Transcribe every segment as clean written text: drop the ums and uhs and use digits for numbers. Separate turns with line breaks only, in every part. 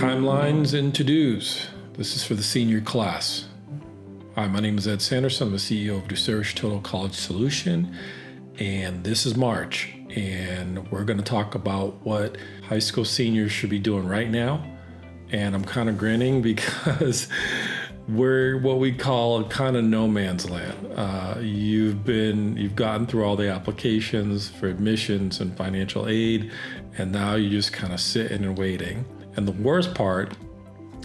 Timelines and to-dos. This is for the senior class. Hi, my name is Ed Sanderson. I'm the CEO of Ducerus Total College Solution, and this is March, and we're going to talk about what high school seniors should be doing right now. And I'm kind of grinning because we're what we call kind of no man's land. You've gotten through all the applications for admissions and financial aid, and now you're just kind of sitting and waiting. And the worst part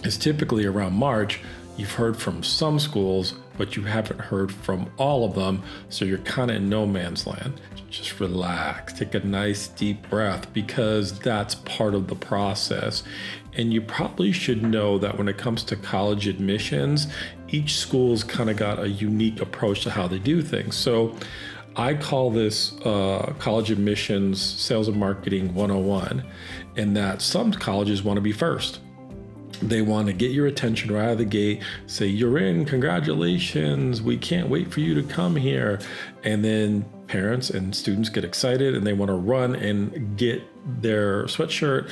is typically around March, you've heard from some schools, but you haven't heard from all of them. So you're kind of in no man's land. Just relax, take a nice deep breath, because that's part of the process. And you probably should know that when it comes to college admissions, each school's kind of got a unique approach to how they do things. So I call this college admissions sales and marketing 101, in that some colleges want to be first. They want to get your attention right out of the gate, say, you're in, congratulations, we can't wait for you to come here. And then parents and students get excited and they want to run and get their sweatshirt.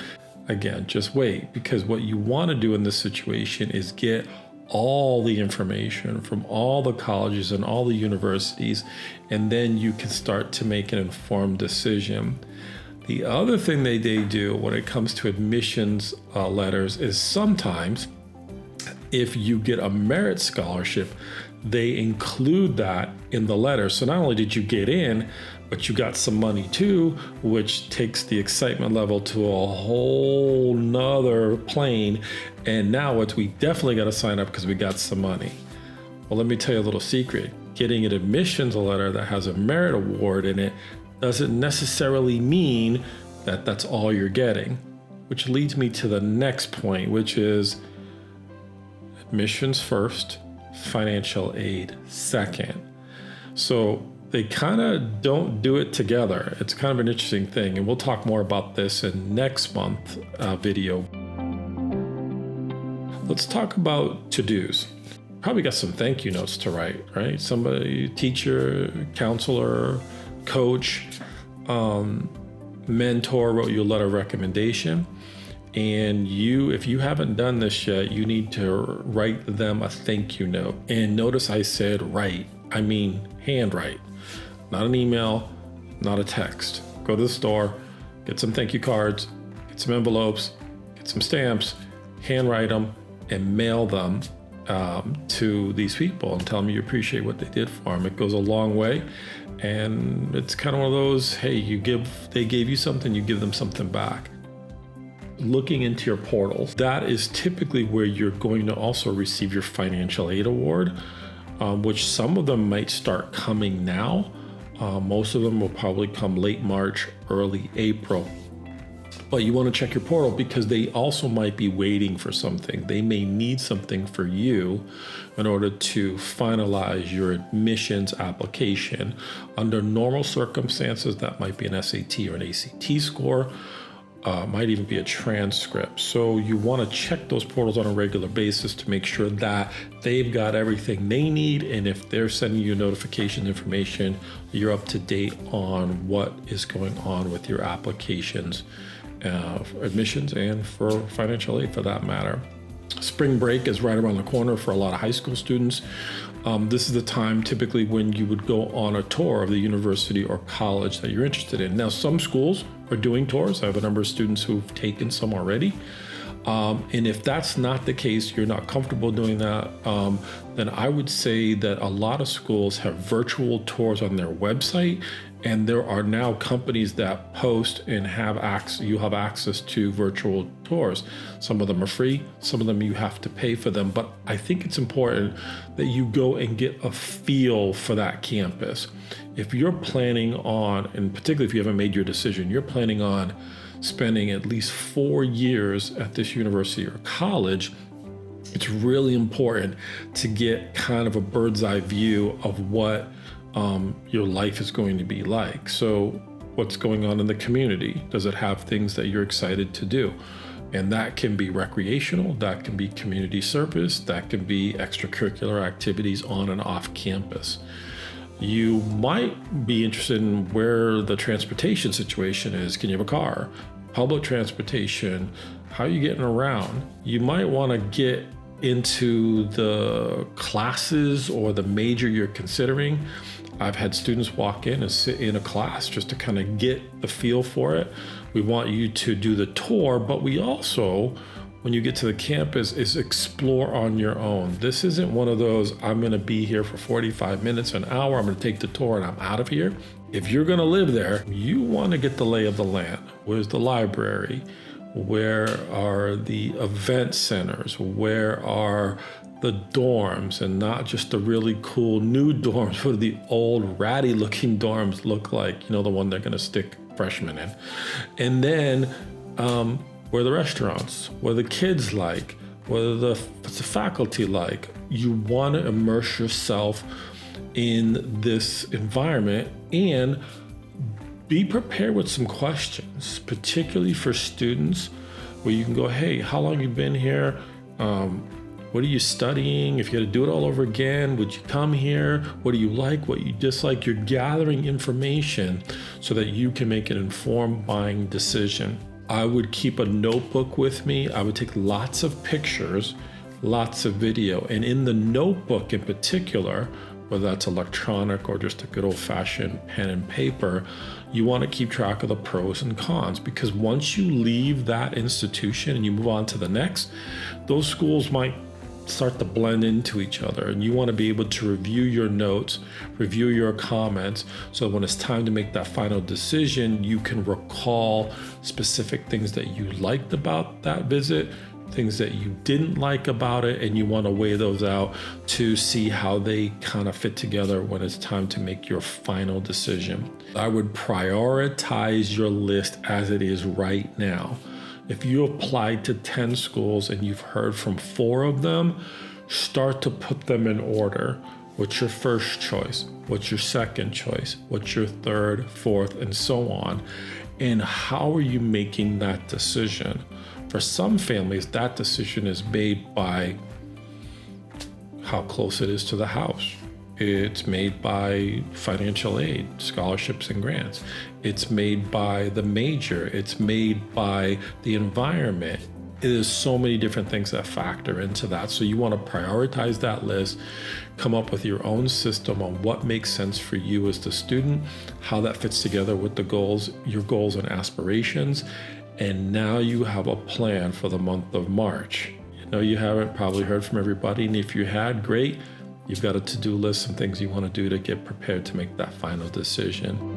Again, just wait, because what you want to do in this situation is get all the information from all the colleges and all the universities, and then you can start to make an informed decision. The other thing they do when it comes to admissions letters is sometimes if you get a merit scholarship, they include that in the letter. So not only did you get in, but you got some money too, which takes the excitement level to a whole nother plane. And now we definitely got to sign up because we got some money. Well, let me tell you a little secret. Getting an admissions letter that has a merit award in it doesn't necessarily mean that that's all you're getting, which leads me to the next point, which is admissions first, financial aid second. So they kind of don't do it together. It's kind of an interesting thing, and we'll talk more about this in next month's video. Let's talk about to-dos. Probably got some thank you notes to write, right? Somebody, teacher, counselor, coach, mentor wrote you a letter of recommendation, and if you haven't done this yet, you need to write them a thank you note. And notice I said write, I mean handwrite, not an email, not a text. Go to the store, get some thank you cards, get some envelopes, get some stamps, handwrite them, and mail them to these people and tell them you appreciate what they did for them. It goes a long way. And it's kind of one of those, hey, they gave you something, you give them something back. Looking into your portals, that is typically where you're going to also receive your financial aid award, which some of them might start coming now. Most of them will probably come late March, early April. But you want to check your portal because they also might be waiting for something. They may need something for you in order to finalize your admissions application. Under normal circumstances, that might be an SAT or an ACT score, might even be a transcript. So you want to check those portals on a regular basis to make sure that they've got everything they need. And if they're sending you notification information, you're up to date on what is going on with your applications. For admissions and for financial aid for that matter. Spring break is right around the corner for a lot of high school students. This is the time typically when you would go on a tour of the university or college that you're interested in. Now, some schools are doing tours. I have a number of students who've taken some already. And if that's not the case, you're not comfortable doing that, then I would say that a lot of schools have virtual tours on their website. And there are now companies that post and you have access to virtual tours. Some of them are free, some of them you have to pay for them. But I think it's important that you go and get a feel for that campus. If you're planning on, and particularly if you haven't made your decision, you're planning on spending at least 4 years at this university or college, it's really important to get kind of a bird's eye view of what your life is going to be like. So what's going on in the community? Does it have things that you're excited to do? And that can be recreational, that can be community service, that can be extracurricular activities on and off campus. You might be interested in where the transportation situation is. Can you have a car? public transportation, how are you getting around? You might want to get into the classes or the major you're considering. I've had students walk in and sit in a class just to kind of get the feel for it. We want you to do the tour, but we also, when you get to the campus, is explore on your own. This isn't one of those, I'm gonna be here for 45 minutes, an hour, I'm gonna take the tour and I'm out of here. If you're gonna live there, you wanna get the lay of the land. Where's the library? Where are the event centers? Where are the dorms, and not just the really cool new dorms, what do the old ratty looking dorms look like? The one they're gonna stick freshmen in. And then where are the restaurants? What are the kids like? What's the faculty like? You wanna immerse yourself in this environment and be prepared with some questions, particularly for students, where you can go, hey, how long you been here? What are you studying? If you had to do it all over again, would you come here? What do you like? What you dislike? You're gathering information so that you can make an informed buying decision. I would keep a notebook with me. I would take lots of pictures, lots of video. And in the notebook in particular, whether that's electronic or just a good old-fashioned pen and paper, you want to keep track of the pros and cons, because once you leave that institution and you move on to the next, those schools might start to blend into each other, and you want to be able to review your notes, review your comments, so when it's time to make that final decision, you can recall specific things that you liked about that visit, things that you didn't like about it, and you want to weigh those out to see how they kind of fit together when it's time to make your final decision. I would prioritize your list as it is right now. If you applied to 10 schools and you've heard from 4 of them, start to put them in order. What's your first choice? What's your second choice? What's your third, fourth, and so on? And how are you making that decision? For some families, that decision is made by how close it is to the house. It's made by financial aid, scholarships and grants. It's made by the major. It's made by the environment. There's so many different things that factor into that. So you want to prioritize that list, come up with your own system on what makes sense for you as the student, how that fits together with the goals, your goals and aspirations. And now you have a plan for the month of March. You haven't probably heard from everybody, and if you had, great. You've got a to-do list, some things you want to do to get prepared to make that final decision.